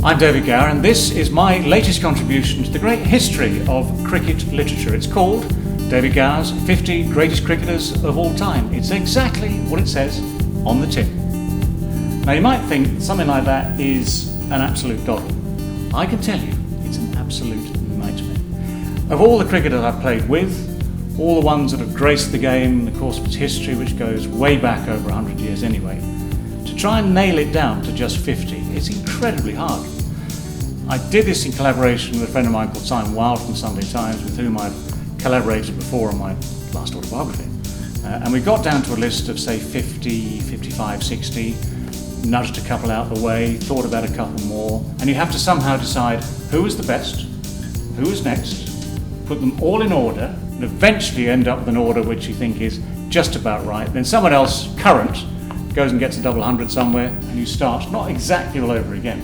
I'm David Gower, and this is my latest contribution to the great history of cricket literature. It's called David Gower's 50 Greatest Cricketers of All Time. It's exactly what it says on the tin. Now you might think something like that is an absolute doddle. I can tell you it's an absolute nightmare. Of all the cricketers I've played with, all the ones that have graced the game in the course of its history, which goes way back over 100 years anyway, to try and nail it down to just 50, it's incredibly hard. I did this in collaboration with a friend of mine called Simon Wilde from Sunday Times, with whom I've collaborated before on my last autobiography. And we got down to a list of, say, 50, 55, 60, nudged a couple out the way, thought about a couple more, and you have to somehow decide who was the best, who was next, put them all in order, and eventually end up with an order which you think is just about right. Then someone else, current, goes and gets a double hundred somewhere, and you start not exactly all over again,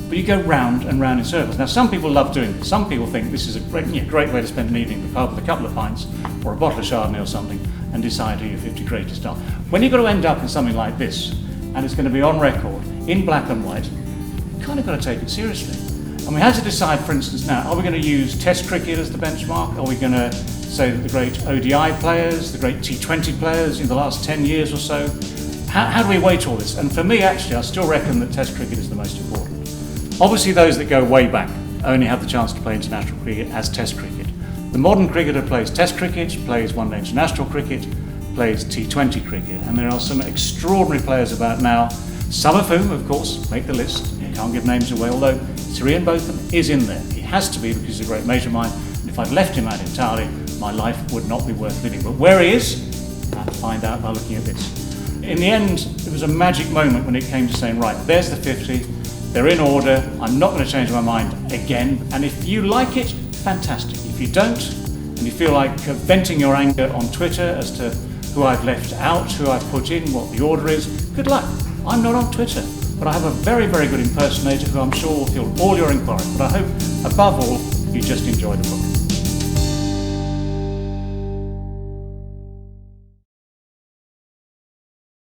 but you go round and round in circles. Now, some people love doing this. Some people think this is a great way to spend an evening in the pub with a couple of pints or a bottle of Chardonnay or something and decide who your 50 greatest are. When you've got to end up in something like this, and it's going to be on record, in black and white, you've kind of got to take it seriously. And we had to decide, for instance, now, are we going to use Test cricket as the benchmark? Are we going to say that the great ODI players, the great T20 players in the last 10 years or so? How do we weight all this? And for me, actually, I still reckon that Test cricket is the most important. Obviously, those that go way back only have the chance to play international cricket as Test cricket. The modern cricketer plays Test cricket, plays one-day international cricket, plays T20 cricket, and there are some extraordinary players about now, some of whom, of course, make the list. You can't give names away, although Sir Ian Botham is in there. He has to be because he's a great mate of mine, and if I'd left him out entirely, my life would not be worth living. But where he is, I have to find out by looking at this. In the end, it was a magic moment when it came to saying, right, there's the 50, they're in order, I'm not going to change my mind again, and if you like it, fantastic. If you don't, and you feel like venting your anger on Twitter as to who I've left out, who I've put in, what the order is, good luck. I'm not on Twitter, but I have a very, very good impersonator who I'm sure will fill all your inquiries. But I hope, above all, you just enjoy the book.